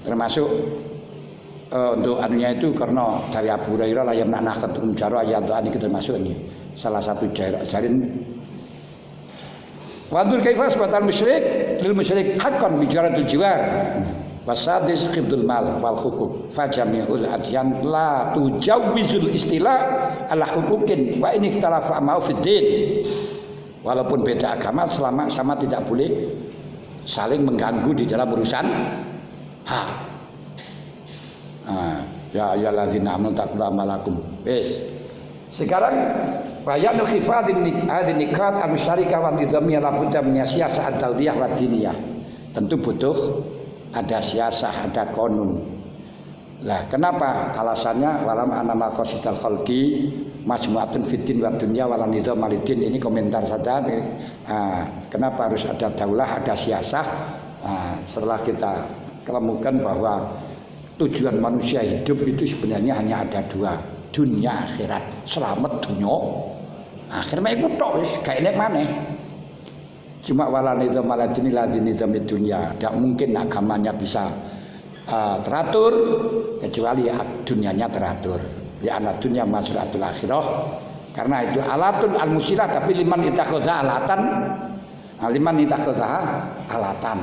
Termasuk untuk anunya itu karena dari Abu Hurairah la yamna'na khatum jaro ayat ini termasuk ini salah satu jarin. Wadul kaifas batal musyrik lil musyrik haqqan bijaratul jiwar wasadis khibdul mal wal hukuk fajami'ul adyan la tujawizul istilah ala hukukin wa ini ikhtalafa ma'u fiddin. Walaupun beda agama selama sama tidak boleh saling mengganggu di dalam urusan hak. Ya ayyuhalladzina amanu taqullaha. Wes. Sekarang bayanul khifadin nikat al-syarikah wa nizamiyah la budda min siyasah ad-dawliyah wa diniyah. Tentu butuh ada siasah, ada konun. Lah, kenapa? Alasannya walam anama qasidal khalqi majmu'atun fiddin wa dunya wala nizam alidin. Ini komentar saja. Kenapa harus ada daulah, ada siasah? Setelah kita ketemukan bahwa tujuan manusia hidup itu sebenarnya hanya ada dua, dunia akhirat. Selamat dunia akhirnya itu tok wis gak enek maneh. Cuma wala nizam aladini la nizam dunia. Tidak mungkin agamanya bisa teratur kecuali dunianya teratur. Ya anak dunia masratul akhirah. Karena itu alatun al-musilah tapi liman itakhadha alatan. Liman itakhadha alatan.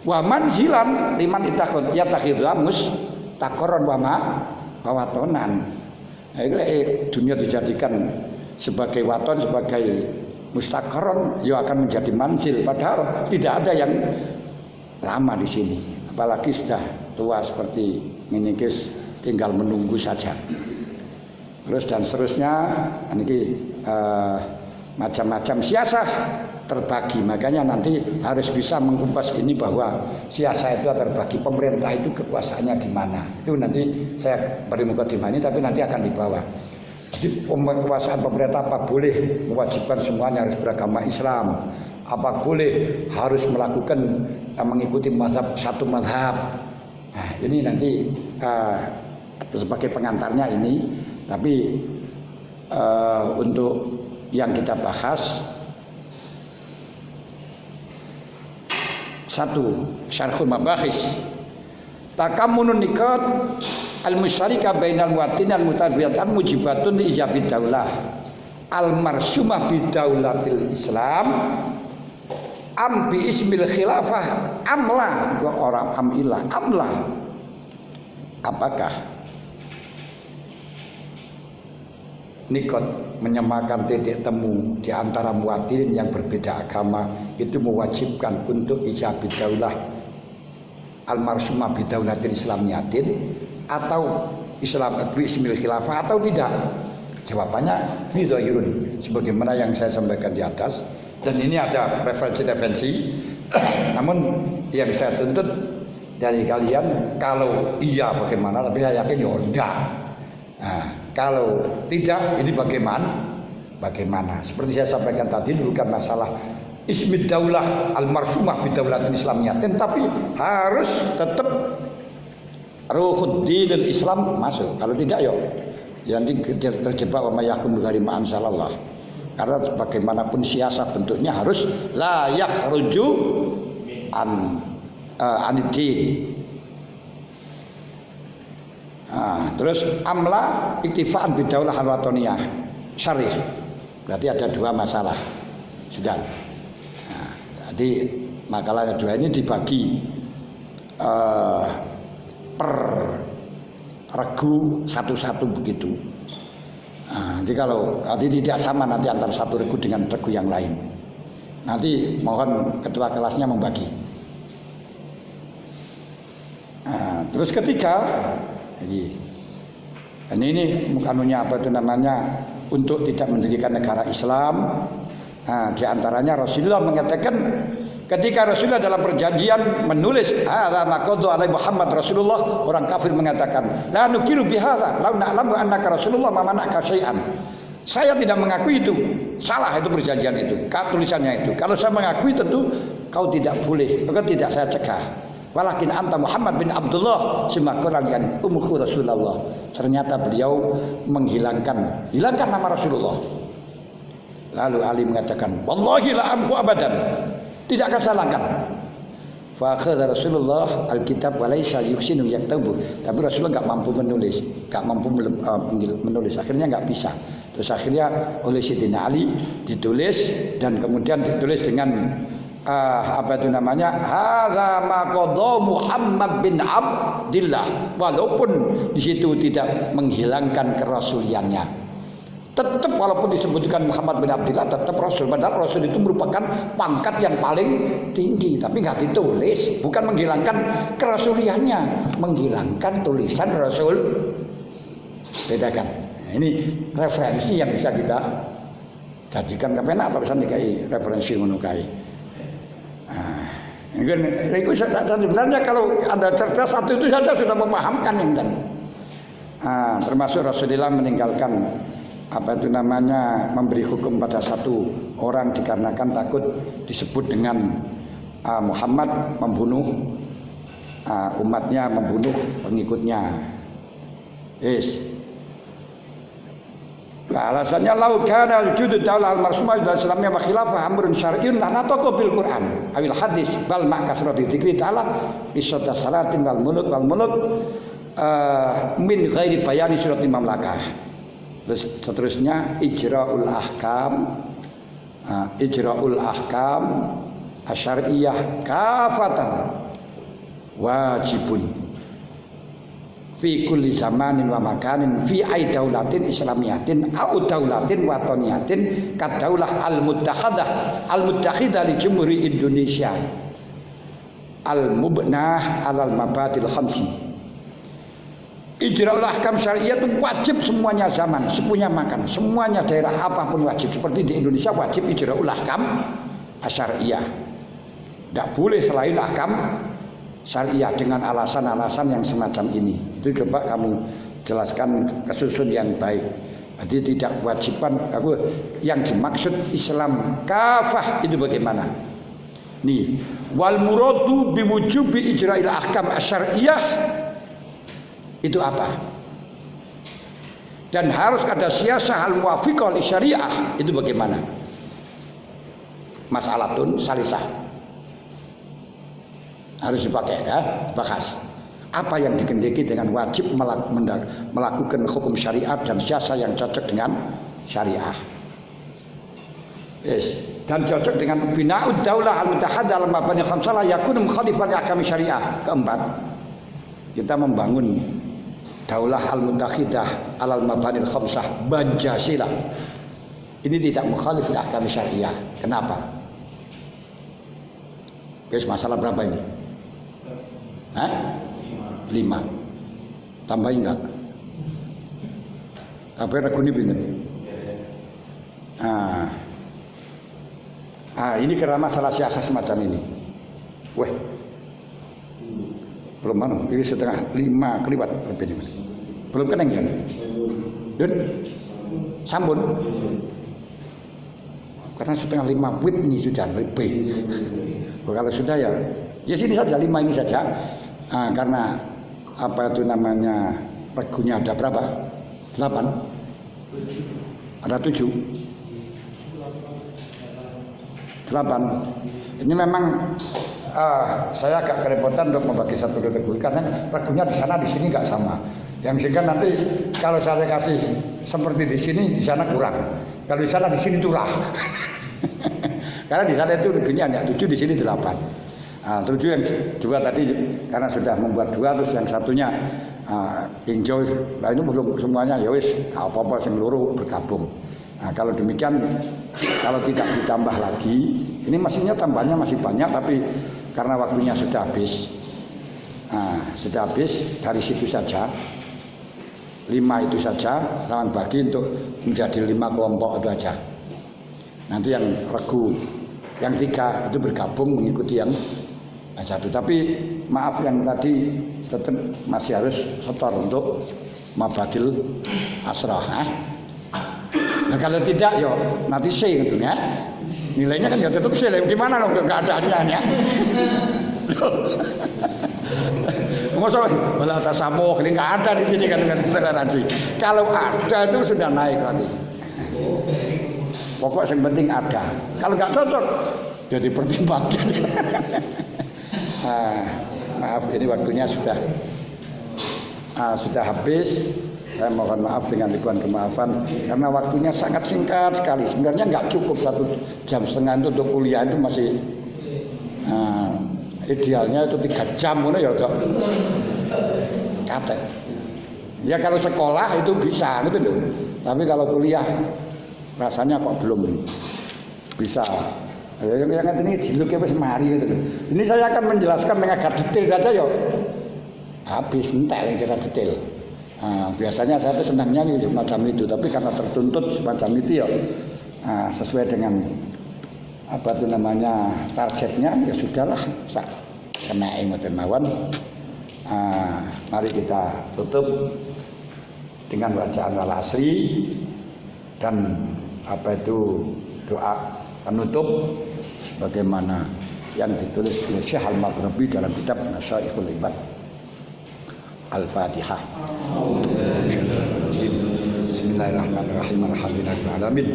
Wa manzilan liman itakhadha yatakhidha mustaqarran wa watonan. Dunia dijadikan sebagai waton, sebagai mustaqarron, ya akan menjadi manzil. Padahal tidak ada yang lama di sini. Apalagi sudah tua seperti ini, tinggal menunggu saja. Terus dan seterusnya, ini macam-macam siasah terbagi. Makanya nanti harus bisa mengkumpas ini bahwa siasah itu terbagi. Pemerintah itu kekuasaannya di mana? Itu nanti saya beri mukadimah ini, tapi nanti akan dibawa. Jadi kekuasaan pemerintah apa boleh mewajibkan semuanya harus beragama Islam? Apa boleh harus melakukan mengikuti mazhab satu mazhab? Nah, ini nanti sebagai pengantarnya ini. Tapi untuk yang kita bahas satu syarhul mabahis takamunun nikat al-musyarika bainal muwatin al-mutadwiyatan mujibatun li ijabid daulah al-marsumah bidaulatil Islam am bi ismil khilafah amla orang amila amla. Apakah nikot menyamakan titik temu di antara muwatin yang berbeda agama itu mewajibkan untuk ijabid daulah al-marsumah bidaulatil Islamiyatin atau Islam ismil khilafah atau tidak? Jawabannya bidhairun sebagaimana yang saya sampaikan di atas, dan ini ada referensi namun yang saya tuntut dari kalian kalau iya bagaimana, tapi saya yakin ya enggak. Nah, kalau tidak ini bagaimana? Seperti saya sampaikan tadi bukan masalah ismid daulah al-marsumah bidaulatil Islamiyatin, tapi harus tetap ruhuddin dan Islam masuk. Kalau tidak ya nanti terjebak sama yakum bighairi ma anzalallah. Karena bagaimanapun siasat bentuknya harus la yakhruju anid-din. Terus amla iktifaan bidaulah al-watoniyah syarih. Berarti ada dua masalah. Sudah. Jadi makalah kedua ini dibagi per regu satu-satu begitu. Jadi kalau nanti tidak sama nanti antara satu regu dengan regu yang lain. Nanti mohon ketua kelasnya membagi. Terus ketiga, ini mukanunya apa itu namanya untuk tidak mendirikan negara Islam. Di antaranya Rasulullah mengatakan ketika Rasulullah dalam perjanjian menulis hadza maqadu alai Muhammad Rasulullah, orang kafir mengatakan la nukiru bihadza law na'lamu annaka Rasulullah ma mana'aka syai'an. Saya tidak mengakui itu. Salah itu perjanjian itu, tulisannya itu. Kalau saya mengakui tentu kau tidak boleh, maka tidak saya cegah. Walakin anta Muhammad bin Abdullah semakoran yang ummuhu Rasulullah. Ternyata beliau hilangkan nama Rasulullah. Lalu Ali mengatakan, wallahi la amhu abadan. Tidak akan saya langgar. Fa akhadha Rasulullah alkitab wa laisa yuhsinu yaktubu. Tapi Rasulullah enggak mampu menulis, enggak mampu menulis. Akhirnya enggak bisa. Terus akhirnya oleh Sayyidina Ali ditulis dan kemudian ditulis dengan apa itu namanya? Hadza ma qadha Muhammad bin Abdillah. Walaupun di situ tidak menghilangkan kerasuliannya. Tetap walaupun disebutkan Muhammad bin Abdillah tetap Rasul. Padahal Rasul itu merupakan pangkat yang paling tinggi. Tapi nggak ditulis. Bukan menghilangkan kerasuliannya. Menghilangkan tulisan Rasul. Bedakan. Nah, ini referensi yang bisa kita jadikan kepenak atau bisa dikai referensi menukai. Itu sebenarnya kalau Anda cerdas satu itu saja sudah memahamkan yang dan. Termasuk Rasulullah meninggalkan apa itu namanya memberi hukum pada satu orang dikarenakan takut disebut dengan Muhammad membunuh umatnya, membunuh pengikutnya. Nah, alasannya lau kana wujud daulah al-marsumah dalam Islamiyah wa khilafah amrun syar'iyyun la nataqu bil Qur'an awil hadis bal ma kasrati dzikri ta'ala isata salatin wal muluk min ghairi bayani surati mamlakah. Terus seterusnya ijra'ul ahkam asyariyah kafatan wajibun fi kulli zamanin wa makanin fi ai daulatin islamiyatin au daulatin wataniyatin ka daulah al-muttakhidah li jumhuri Indonesia al-mubnah alal mabadil khamsi. Ijra'ul ahkam syariah itu wajib semuanya zaman, semuanya makan, semuanya daerah apapun wajib. Seperti di Indonesia wajib ijra'ul ahkam syariah. Tidak boleh selain ahkam syariah dengan alasan-alasan yang semacam ini. Itu coba kamu jelaskan kesusun yang baik. Jadi tidak kewajiban yang dimaksud Islam kafah itu bagaimana? Nih, wal muradu biwujubi ijra'il ahkam syariah itu apa? Dan harus ada siyasah al-muwafiqah li syariah itu bagaimana? Mas'alatun salisah. Harus dipakai ya, bahas. Apa yang dikehendaki dengan wajib melakukan hukum syariat dan siyasah yang cocok dengan syariah. Dan cocok dengan bina'ud daulah al-mutahaddah al-mabani khamsalah yakunu mukhalifan li ahkam syariah. Keempat, kita membangun daulah al-muntakhidah alal mabanil khamsah Pancasila. Ini tidak mukhalif ahkam syariah. Kenapa? Guys, masalah berapa ini? 5. Tambahin enggak? Apa reguni pinten? Ini karena masalah siasat semacam ini. Weh. Belum mana? Ini setengah 5 keliwat lebih. Belum keneng kan? Dan sambun. Karena setengah 5 wit ini sudah lebih. Kalau sudah ya sini saja 5 ini saja. Karena apa itu namanya regunya ada berapa? 8. Ada 7. 8. Ini memang saya agak kerepotan untuk membagi satu regu karena regunya di sana di sini nggak sama. Yang sehingga nanti kalau saya kasih seperti di sini di sana kurang. Kalau di sana di sini turah. Karena di sana itu regunya hanya 7, di sini 8. 7 yang 2 tadi karena sudah membuat 2 terus yang satunya enjoy. Nah itu belum semuanya ya wis apa-apa sing loro bergabung. Nah, kalau demikian kalau tidak ditambah lagi, ini mesinnya tambahnya masih banyak tapi karena waktunya sudah habis. Sudah habis dari situ saja. 5 itu saja, jangan bagi untuk menjadi 5 kelompok itu aja. Nanti yang regu yang 3 itu bergabung mengikuti yang 1. Tapi maaf yang tadi tetap masih harus setor untuk mabadil asrah. Nah kalau tidak ya nanti C gitu ya. Nilainya kan ya tetap C. Gimana loh keadaannya ya? Masa malah tasamuh ini nggak ada di sini kan toleransi. Kalau ada itu sudah naik lagi. Pokok yang penting ada. Kalau nggak cocok ya dipertimbangkan. Maaf ini waktunya sudah habis. Saya mohon maaf dengan ribuan kemaafan karena waktunya sangat singkat sekali. Sebenarnya nggak cukup 1,5 jam itu untuk kuliah itu masih idealnya itu 3 jam ya dok. Kate. Ya kalau sekolah itu bisa gitu loh. Tapi kalau kuliah rasanya kok belum bisa. Yang ini jiluknya wis mari gitu. Ini saya akan menjelaskan dengan agak detail saja yo. Habis entek yang kira detail. Biasanya saya tuh senangnya semacam itu, tapi karena tertuntut semacam itu ya sesuai dengan apa itu namanya targetnya ya sudahlah sak kenae ngoten mawon. Mari kita tutup dengan bacaan wal asri dan apa itu doa penutup sebagaimana yang ditulis oleh Syekh Al-Maghribi dalam kitab Nasyaikhul Ibad. Al-Fatihah. Bismillahirrahmanirrahim. Alhamdulillahirabbil alamin.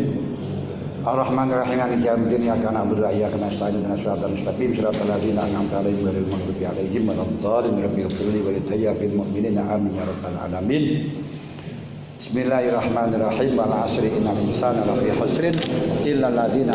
Ar-Rahmanir-Rahim. Maliki yaumiddin. Iyyaka na'budu wa iyyaka nasta'in. Ihdinas siratal mustaqim. Siratal ladzina an'amta 'alaihim ghairil maghdubi 'alaihim waladdallin. Rabbighfirli wa littayyibin mu'minina amin ya rabbal alamin. Bismillahirrahmanirrahim. Wal 'asri innal insana lafi khusrin illa alladzina